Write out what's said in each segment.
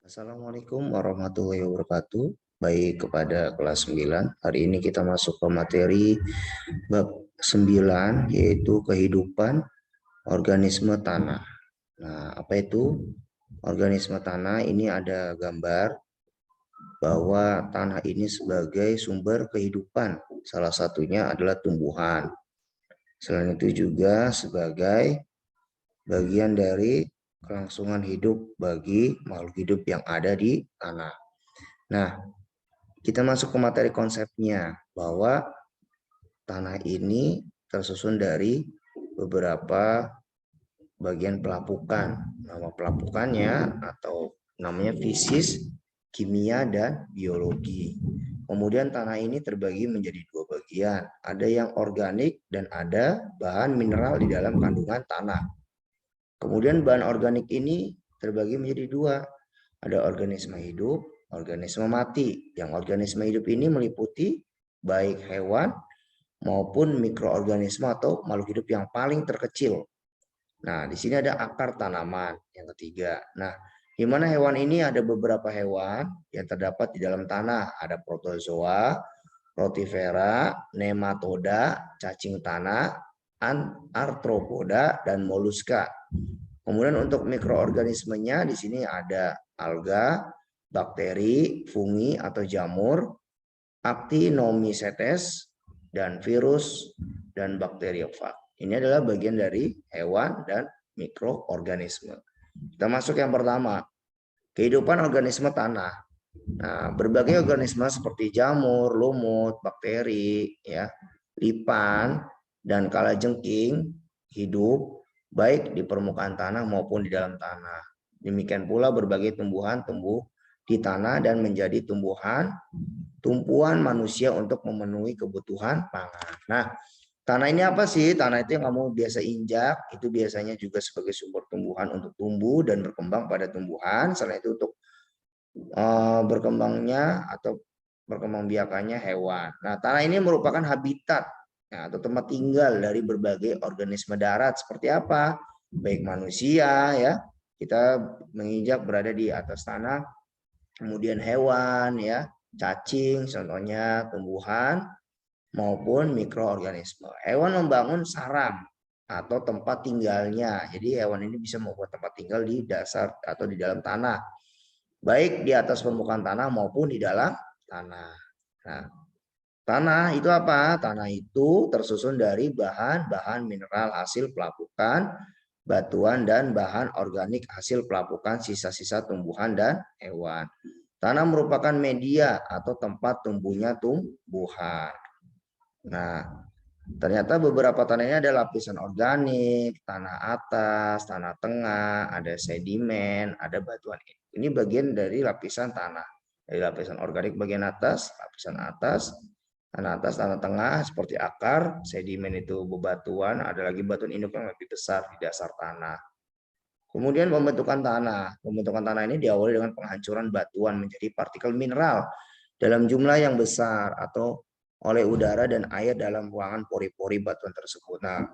Assalamualaikum warahmatullahi wabarakatuh. Baik, kepada kelas 9. Hari ini kita masuk ke materi bab 9, yaitu kehidupan organisme tanah. Nah, apa itu organisme tanah? Ini ada gambar bahwa tanah ini sebagai sumber kehidupan. Salah satunya adalah tumbuhan. Selain itu juga sebagai bagian dari kelangsungan hidup bagi makhluk hidup yang ada di tanah. Nah, kita masuk ke materi konsepnya bahwa tanah ini tersusun dari beberapa bagian pelapukan. Nama pelapukannya atau namanya fisis, kimia, dan biologi. Kemudian tanah ini terbagi menjadi dua bagian. Ada yang organik dan ada bahan mineral di dalam kandungan tanah. Kemudian bahan organik ini terbagi menjadi dua. Ada organisme hidup, organisme mati. Yang organisme hidup ini meliputi baik hewan maupun mikroorganisme atau makhluk hidup yang paling terkecil. Nah, di sini ada akar tanaman yang ketiga. Nah, di mana hewan ini ada beberapa hewan yang terdapat di dalam tanah. Ada protozoa, rotivera, nematoda, cacing tanah, arthropoda, dan moluska. Kemudian untuk mikroorganismenya di sini ada alga, bakteri, fungi atau jamur, actinomycetes, dan virus dan bakteriofag. Ini adalah bagian dari hewan dan mikroorganisme. Kita masuk yang pertama, kehidupan organisme tanah. Nah, berbagai organisme seperti jamur, lumut, bakteri, ya, lipan, dan kalajengking hidup baik di permukaan tanah maupun di dalam tanah. Demikian pula berbagai tumbuhan tumbuh di tanah dan menjadi tumpuan manusia untuk memenuhi kebutuhan pangan. Nah, tanah ini apa sih? Tanah itu yang kamu biasa injak, itu biasanya juga sebagai sumber tumbuhan untuk tumbuh dan berkembang pada tumbuhan. Selain itu untuk berkembangnya atau berkembangbiakannya hewan. Nah, tanah ini merupakan habitat ya, atau tempat tinggal dari berbagai organisme darat seperti apa? Baik manusia ya, kita menginjak berada di atas tanah, kemudian hewan ya, cacing, contohnya tumbuhan maupun mikroorganisme. Hewan membangun sarang atau tempat tinggalnya. Jadi hewan ini bisa membuat tempat tinggal di dasar atau di dalam tanah, baik di atas permukaan tanah maupun di dalam tanah. Nah, tanah itu apa? Tanah itu tersusun dari bahan-bahan mineral hasil pelapukan, batuan, dan bahan organik hasil pelapukan sisa-sisa tumbuhan dan hewan. Tanah merupakan media atau tempat tumbuhnya tumbuhan. Nah, ternyata beberapa tanah ini ada lapisan organik, tanah atas, tanah tengah, ada sedimen, ada batuan. Ini bagian dari lapisan tanah. Dari lapisan organik bagian atas, tanah atas, tanah tengah seperti akar, sedimen itu bebatuan, ada lagi batuan induk yang lebih besar di dasar tanah. Kemudian pembentukan tanah. Pembentukan tanah ini diawali dengan penghancuran batuan menjadi partikel mineral dalam jumlah yang besar atau oleh udara dan air dalam ruangan pori-pori batuan tersebut. Nah,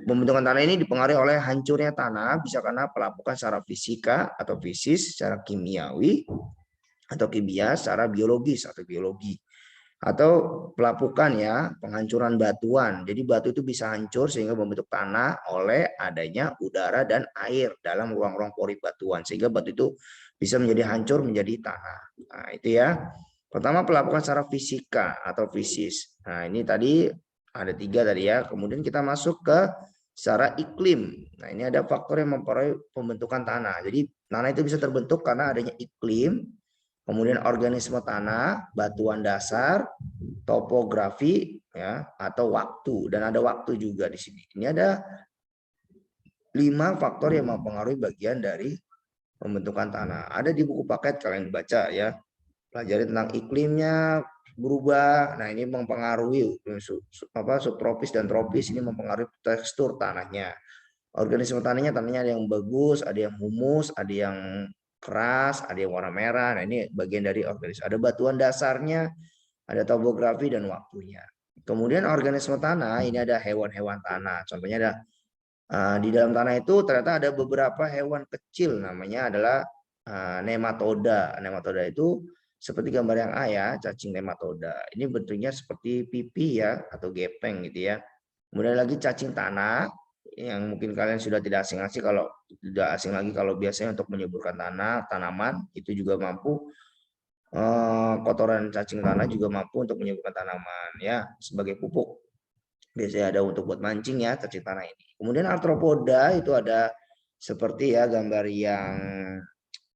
pembentukan tanah ini dipengaruhi oleh hancurnya tanah bisa karena pelapukan secara fisika atau fisis, secara kimiawi atau kimia, secara biologis atau biologi, atau pelapukan ya, penghancuran batuan. Jadi batu itu bisa hancur sehingga membentuk tanah oleh adanya udara dan air dalam ruang-ruang pori batuan sehingga batu itu bisa menjadi hancur menjadi tanah. Nah, itu ya. Pertama pelapukan secara fisika atau fisis. Nah, ini tadi ada 3 tadi ya. Kemudian kita masuk ke secara iklim. Nah, ini ada faktor yang mempengaruhi pembentukan tanah. Jadi tanah itu bisa terbentuk karena adanya iklim, kemudian organisme tanah, batuan dasar, topografi ya, atau waktu, dan ada waktu juga di sini. Ini ada 5 faktor yang mempengaruhi bagian dari pembentukan tanah. Ada di buku paket kalian baca ya. Pelajari tentang iklimnya berubah. Nah, ini mempengaruhi subtropis dan tropis, ini mempengaruhi tekstur tanahnya. Organisme tanahnya ada yang bagus, ada yang humus, ada yang keras, ada yang warna merah. Nah, ini bagian dari organisme. Ada batuan dasarnya, ada topografi dan waktunya. Kemudian organisme tanah, ini ada hewan-hewan tanah. Contohnya ada di dalam tanah itu ternyata ada beberapa hewan kecil, namanya adalah nematoda. Nematoda itu seperti gambar yang A ya, cacing nematoda. Ini bentuknya seperti pipi ya atau gepeng gitu ya. Kemudian lagi cacing tanah yang mungkin kalian sudah tidak asing lagi kalau biasanya untuk menyuburkan tanah, tanaman itu juga mampu. Kotoran cacing tanah juga mampu untuk menyuburkan tanaman ya sebagai pupuk. Biasanya ada untuk buat mancing ya cacing tanah ini. Kemudian arthropoda itu ada seperti ya gambar yang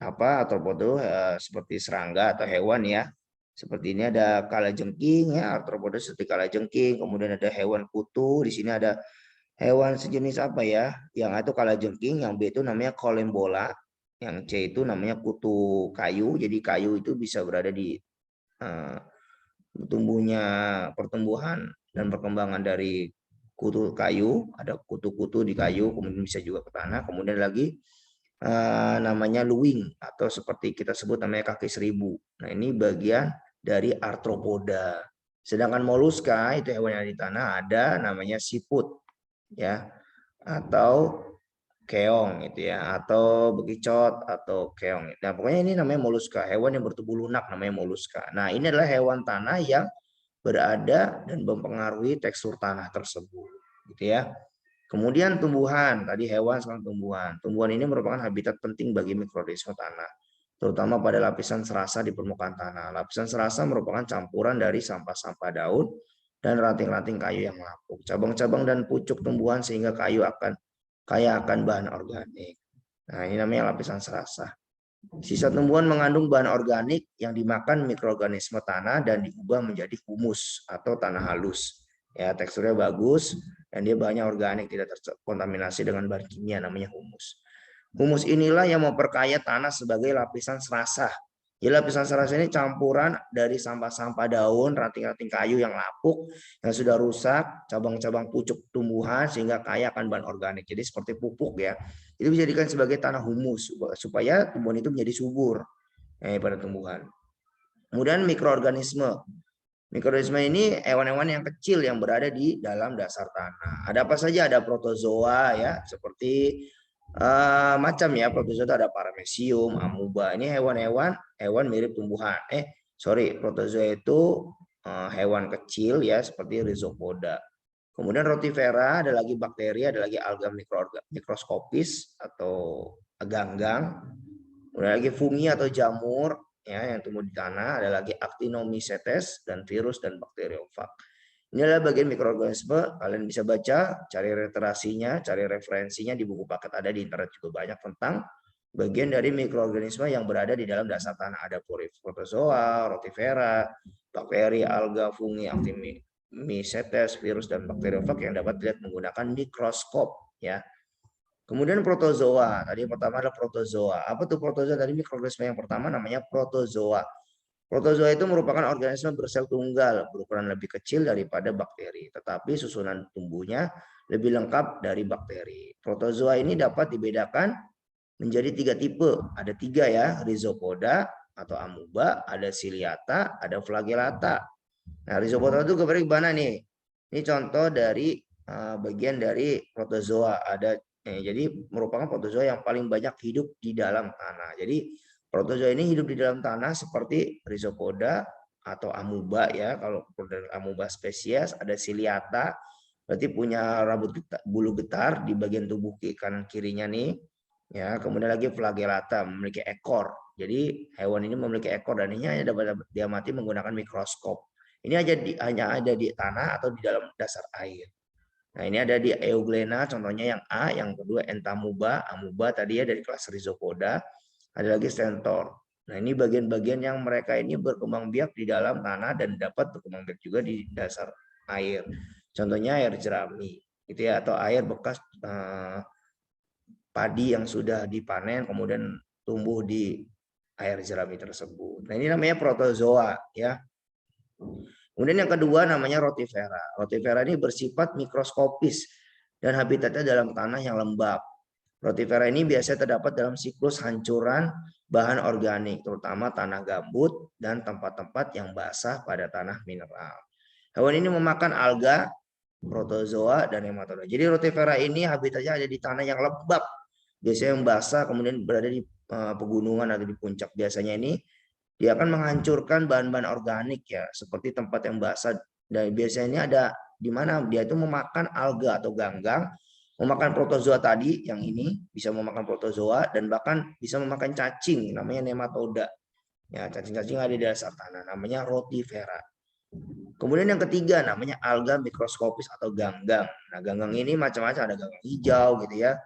arthropoda seperti serangga atau hewan ya. Seperti ini ada kalajengking ya, arthropoda seperti kalajengking. Kemudian ada hewan kutu. Di sini ada hewan sejenis apa ya? Yang A itu kalajengking, yang B itu namanya kolembola, yang C itu namanya kutu kayu. Jadi kayu itu bisa berada di pertumbuhan dan perkembangan dari kutu kayu, ada kutu-kutu di kayu, kemudian bisa juga ke tanah. Kemudian lagi namanya luwing atau seperti kita sebut namanya kaki seribu. Nah ini bagian dari arthropoda. Sedangkan moluska itu hewan yang di tanah ada namanya siput ya atau keong gitu ya atau bekicot atau keong. Nah pokoknya ini namanya moluska, hewan yang bertubuh lunak namanya moluska. Nah ini adalah hewan tanah yang berada dan mempengaruhi tekstur tanah tersebut gitu ya. Kemudian tumbuhan, tadi hewan sama tumbuhan. Tumbuhan ini merupakan habitat penting bagi mikroorganisme tanah, terutama pada lapisan serasa di permukaan tanah. Lapisan serasa merupakan campuran dari sampah-sampah daun dan ranting-ranting kayu yang lapuk, cabang-cabang dan pucuk tumbuhan sehingga kaya akan bahan organik. Nah, ini namanya lapisan serasa. Sisa tumbuhan mengandung bahan organik yang dimakan mikroorganisme tanah dan diubah menjadi humus atau tanah halus. Ya, teksturnya bagus dan dia banyak organik, tidak terkontaminasi dengan bahan kimia namanya humus. Humus inilah yang memperkaya tanah sebagai lapisan serasa. Jadi lapisan serasa ini campuran dari sampah-sampah daun, ranting-ranting kayu yang lapuk, yang sudah rusak, cabang-cabang pucuk tumbuhan sehingga kaya akan bahan organik. Jadi seperti pupuk ya. Itu dijadikan sebagai tanah humus supaya tumbuhan itu menjadi subur pada tumbuhan. Kemudian mikroorganisme. Mikroorganisme ini hewan-hewan yang kecil yang berada di dalam dasar tanah. Ada apa saja? Ada protozoa ya, seperti macam ya protozoa ada paramecium, amuba. Ini hewan mirip tumbuhan. Protozoa itu hewan kecil ya seperti rhizopoda. Kemudian rotifera, ada lagi bakteri, ada lagi alga mikroskopis atau ganggang. Kemudian lagi fungi atau jamur ya yang tumbuh di tanah, ada lagi actinomycetes dan virus dan bakteriofag. Ini adalah bagian mikroorganisme, kalian bisa baca, cari literasinya, cari referensinya di buku paket ada di internet juga banyak tentang bagian dari mikroorganisme yang berada di dalam dasar tanah. Ada protozoa, rotifera, bakteri, alga, fungi, actinomycetes, virus dan bakteriofag yang dapat dilihat menggunakan mikroskop ya. Kemudian protozoa, tadi yang pertama adalah protozoa. Apa tuh protozoa? Tadi mikroorganisme yang pertama namanya protozoa. Protozoa itu merupakan organisme bersel tunggal, berukuran lebih kecil daripada bakteri, tetapi susunan tumbuhnya lebih lengkap dari bakteri. Protozoa ini dapat dibedakan menjadi 3 tipe. Ada 3 ya, rhizopoda atau amuba, ada ciliata, ada flagellata. Nah, rhizopoda itu gambarnya gimana nih? Ini contoh dari bagian dari protozoa. Jadi merupakan protozoa yang paling banyak hidup di dalam tanah. Jadi protozoa ini hidup di dalam tanah seperti rhizopoda atau amuba ya. Kalau amuba spesies, ada ciliata, berarti punya bulu getar di bagian tubuh kanan kirinya nih. Ya, kemudian lagi flagellata memiliki ekor. Jadi hewan ini memiliki ekor dan ini hanya dapat diamati menggunakan mikroskop. Ini hanya ada di tanah atau di dalam dasar air. Nah, ini ada di Euglena, contohnya yang A, yang kedua Entamuba, amuba tadi ya dari kelas Rhizopoda, ada lagi Stentor. Nah, ini bagian-bagian yang mereka ini berkembang biak di dalam tanah dan dapat berkembang biak juga di dasar air. Contohnya air jerami, gitu ya, atau air bekas padi yang sudah dipanen kemudian tumbuh di air jerami tersebut. Nah, ini namanya protozoa ya. Kemudian yang kedua namanya rotifera. Rotifera ini bersifat mikroskopis dan habitatnya dalam tanah yang lembab. Rotifera ini biasanya terdapat dalam siklus hancuran bahan organik, terutama tanah gambut dan tempat-tempat yang basah pada tanah mineral. Hewan ini memakan alga, protozoa, dan nematoda. Jadi rotifera ini habitatnya ada di tanah yang lembab biasanya yang basah kemudian berada di pegunungan atau di puncak. Biasanya ini dia akan menghancurkan bahan-bahan organik ya, seperti tempat yang basah. Dan biasanya ini ada di mana dia itu memakan alga atau ganggang, memakan protozoa tadi, yang ini bisa memakan protozoa dan bahkan bisa memakan cacing, namanya nematoda. Ya, cacing-cacing ada di dasar tanah, namanya rotifera. Kemudian yang ketiga namanya alga mikroskopis atau ganggang. Nah, ganggang ini macam-macam, ada ganggang hijau gitu ya.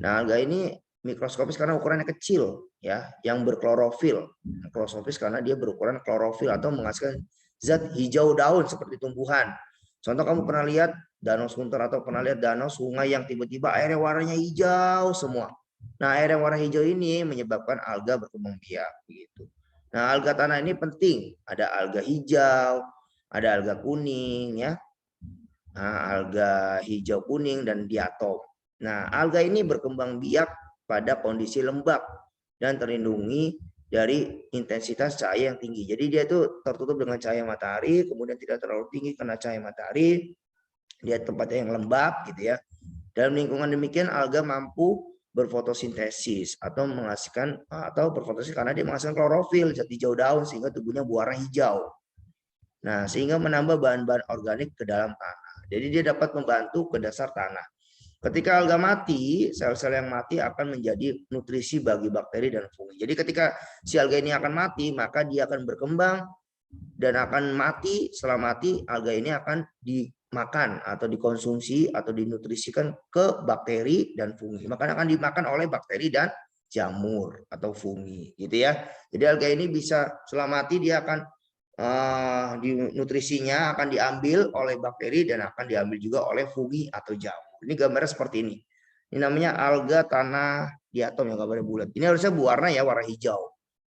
Nah, alga ini mikroskopis karena ukurannya kecil ya, yang berklorofil. Mikroskopis karena dia berukuran klorofil atau menghasilkan zat hijau daun seperti tumbuhan. Contoh, kamu pernah lihat danau Sunter atau pernah lihat danau sungai yang tiba-tiba airnya warnanya hijau semua. Nah, air yang warna hijau ini menyebabkan alga berkembang biak gitu. Nah, alga tanah ini penting. Ada alga hijau, ada alga kuning ya. Nah, alga hijau kuning dan diatom. Nah, alga ini berkembang biak pada kondisi lembab dan terlindungi dari intensitas cahaya yang tinggi. Jadi dia itu tertutup dengan cahaya matahari, kemudian tidak terlalu tinggi karena cahaya matahari. Dia tempatnya yang lembab gitu ya. Dalam lingkungan demikian alga mampu berfotosintesis atau menghasilkan atau berfotosintesis karena dia menghasilkan klorofil, zat hijau daun, sehingga tubuhnya berwarna hijau. Nah, sehingga menambah bahan-bahan organik ke dalam tanah. Jadi dia dapat membantu ke dasar tanah. Ketika alga mati, sel-sel yang mati akan menjadi nutrisi bagi bakteri dan fungi. Jadi ketika si alga ini akan mati, maka dia akan berkembang dan akan mati. Setelah mati, alga ini akan dimakan atau dikonsumsi atau dinutrisikan ke bakteri dan fungi. Maka akan dimakan oleh bakteri dan jamur atau fungi, gitu ya. Jadi alga ini bisa setelah mati dia akan nutrisinya akan diambil oleh bakteri dan akan diambil juga oleh fungi atau jamur. Ini gambarnya seperti ini. Ini namanya alga tanah diatom yang gambarnya bulat. Ini harusnya berwarna ya, warna hijau.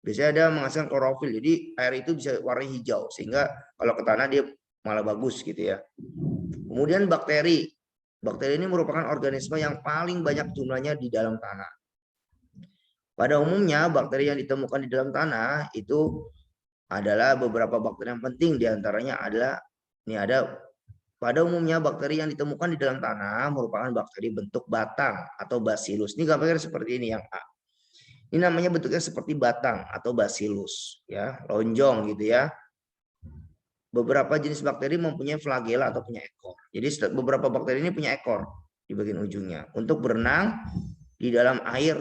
Biasanya ada menghasilkan klorofil, jadi air itu bisa warna hijau sehingga kalau ke tanah dia malah bagus gitu ya. Kemudian bakteri. Bakteri ini merupakan organisme yang paling banyak jumlahnya di dalam tanah. Pada umumnya bakteri yang ditemukan di dalam tanah itu adalah beberapa bakteri yang penting, diantaranya adalah ini ada. Pada umumnya bakteri yang ditemukan di dalam tanah merupakan bakteri bentuk batang atau bacillus. Ini gambarnya seperti ini yang A. Ini namanya bentuknya seperti batang atau bacillus ya, lonjong gitu ya. Beberapa jenis bakteri mempunyai flagela atau punya ekor. Jadi beberapa bakteri ini punya ekor di bagian ujungnya untuk berenang di dalam air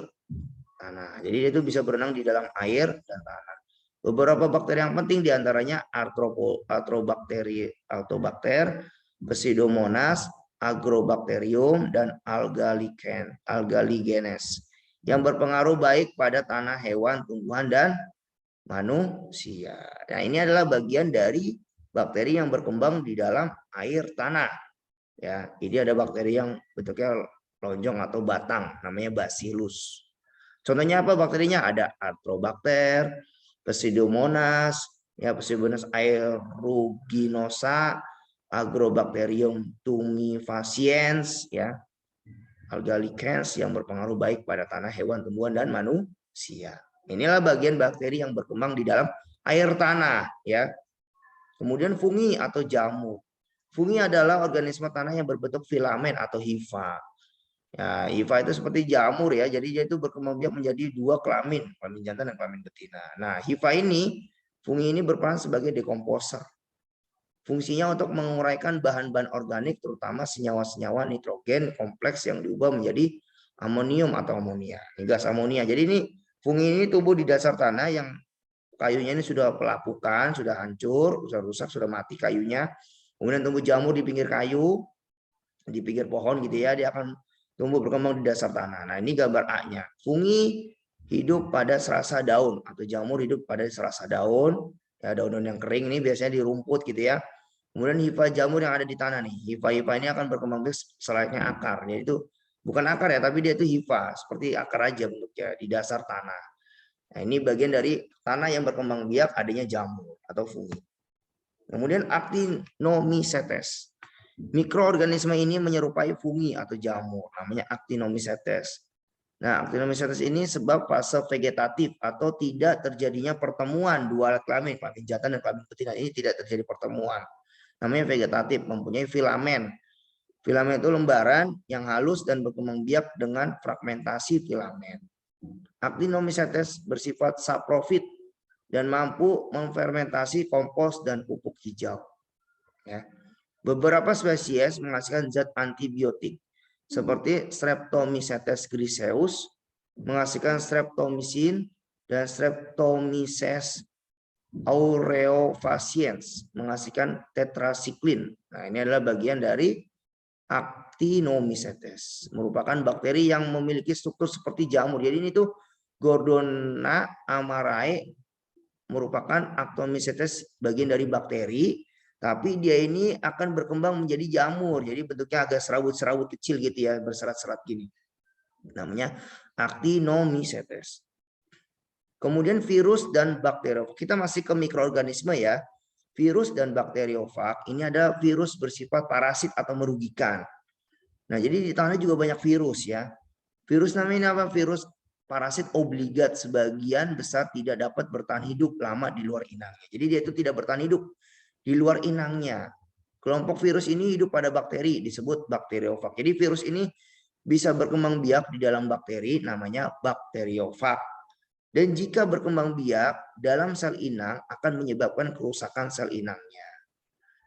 tanah. Jadi itu bisa berenang di dalam air dan tanah. Beberapa bakteri yang penting diantaranya Arthrobacter, Pseudomonas, Agrobacterium, dan Algaligenes yang berpengaruh baik pada tanah, hewan, tumbuhan, dan manusia. Nah, ini adalah bagian dari bakteri yang berkembang di dalam air tanah. Ya, ini ada bakteri yang bentuknya lonjong atau batang, namanya bacillus. Contohnya apa bakterinya? Ada Arthrobacter, Pseudomonas, ya Pseudomonas aeruginosa, Agrobacterium tumefaciens, ya, Algaligenes yang berpengaruh baik pada tanah, hewan, tumbuhan, dan manusia. Inilah bagian bakteri yang berkembang di dalam air tanah, ya. Kemudian fungi atau jamur. Fungi adalah organisme tanah yang berbentuk filamen atau hifa. Ya, hifa itu seperti jamur ya, jadi dia itu berkembang biak menjadi dua kelamin, kelamin jantan dan kelamin betina. Nah, hifa ini, fungi ini berperan sebagai dekomposer. Fungsinya untuk menguraikan bahan-bahan organik, terutama senyawa-senyawa nitrogen kompleks yang diubah menjadi amonium atau amonia. Ini gas amonia. Jadi ini fungi ini tumbuh di dasar tanah yang kayunya ini sudah pelapukan, sudah hancur, sudah rusak, sudah mati kayunya. Kemudian tumbuh jamur di pinggir kayu, di pinggir pohon gitu ya, dia akan tumbuh berkembang di dasar tanah. Nah, ini gambar A-nya. Fungi hidup pada serasa daun atau jamur hidup pada serasa daun. Ya, daun-daun yang kering ini biasanya di rumput gitu ya. Kemudian hifa jamur yang ada di tanah nih. Hifa-hifa ini akan berkembang biak selayaknya akar. Yaitu bukan akar ya, tapi dia itu hifa, seperti akar aja bentuknya di dasar tanah. Nah, ini bagian dari tanah yang berkembang biak adanya jamur atau fungi. Kemudian actinomycetes. Mikroorganisme ini menyerupai fungi atau jamur, namanya actinomycetes. Nah, actinomycetes ini sebab fase vegetatif atau tidak terjadinya pertemuan dua kelamin, kelamin jantan dan kelamin betina ini tidak terjadi pertemuan. Namanya vegetatif, mempunyai filamen. Filamen itu lembaran yang halus dan berkembang biak dengan fragmentasi filamen. Actinomycetes bersifat saprofit dan mampu memfermentasi kompos dan pupuk hijau. Ya. Beberapa spesies menghasilkan zat antibiotik seperti Streptomycetes griseus menghasilkan streptomycin dan Streptomyces aureofaciens menghasilkan tetrasiklin. Nah, ini adalah bagian dari Actinomycetes, merupakan bakteri yang memiliki struktur seperti jamur. Jadi ini tuh Gordona amarae merupakan Actinomycetes, bagian dari bakteri, tapi dia ini akan berkembang menjadi jamur. Jadi bentuknya agak serabut-serabut kecil gitu ya, berserat-serat gini. Namanya Actinomycetes. Kemudian virus dan bakteriofag. Kita masih ke mikroorganisme ya. Virus dan bakteriofag ini ada virus bersifat parasit atau merugikan. Nah, jadi di tangannya juga banyak virus ya. Virus namanya apa? Virus parasit obligat, sebagian besar tidak dapat bertahan hidup lama di luar inangnya. Jadi dia itu tidak bertahan hidup di luar inangnya. Kelompok virus ini hidup pada bakteri, disebut bakteriofag. Jadi virus ini bisa berkembang biak di dalam bakteri, namanya bakteriofag. Dan jika berkembang biak dalam sel inang akan menyebabkan kerusakan sel inangnya.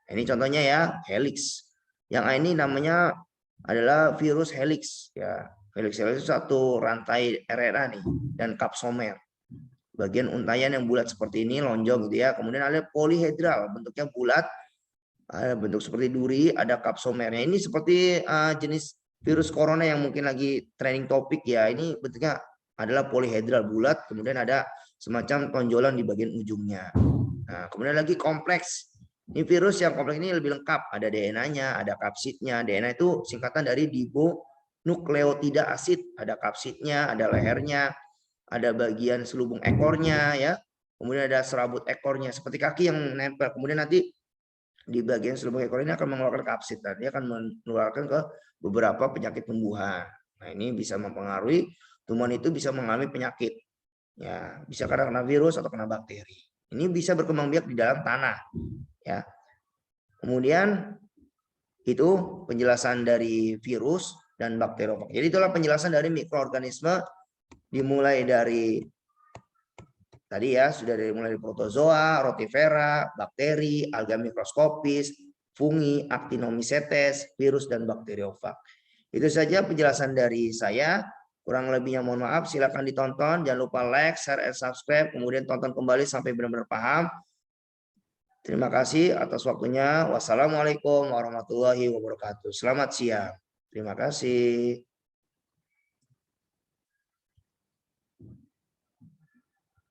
Ini contohnya ya, helix. Yang ini namanya adalah virus helix ya. Helix itu satu rantai RNA nih, dan kapsomer. Bagian untaian yang bulat seperti ini, lonjong gitu ya. Kemudian ada polihedral, bentuknya bulat, bentuk seperti duri, ada kapsomernya. Ini seperti jenis virus corona yang mungkin lagi trending topik ya. Ini bentuknya adalah polihedral, bulat, kemudian ada semacam tonjolan di bagian ujungnya. Nah, kemudian lagi kompleks. Ini virus yang kompleks ini lebih lengkap, ada DNA-nya, ada kapsidnya. DNA itu singkatan dari ribonukleotida asid, ada kapsidnya, ada lehernya, ada bagian selubung ekornya ya. Kemudian ada serabut ekornya seperti kaki yang nempel. Kemudian nanti di bagian selubung ekor ini akan mengeluarkan kapsid, dan dia akan menularkan ke beberapa penyakit tumbuhan. Nah, ini bisa mempengaruhi tumbuhan itu bisa mengalami penyakit. Ya, bisa karena virus atau kena bakteri. Ini bisa berkembang biak di dalam tanah. Ya. Kemudian itu penjelasan dari virus dan bakteriofag. Jadi itulah penjelasan dari mikroorganisme, dimulai dari tadi ya, sudah mulai dari protozoa, rotifera, bakteri, alga mikroskopis, fungi, actinomycetes, virus dan bakteriofag. Itu saja penjelasan dari saya. Kurang lebihnya mohon maaf, silakan ditonton, jangan lupa like, share, and subscribe, kemudian tonton kembali sampai benar-benar paham. Terima kasih atas waktunya. Wassalamualaikum warahmatullahi wabarakatuh. Selamat siang. Terima kasih.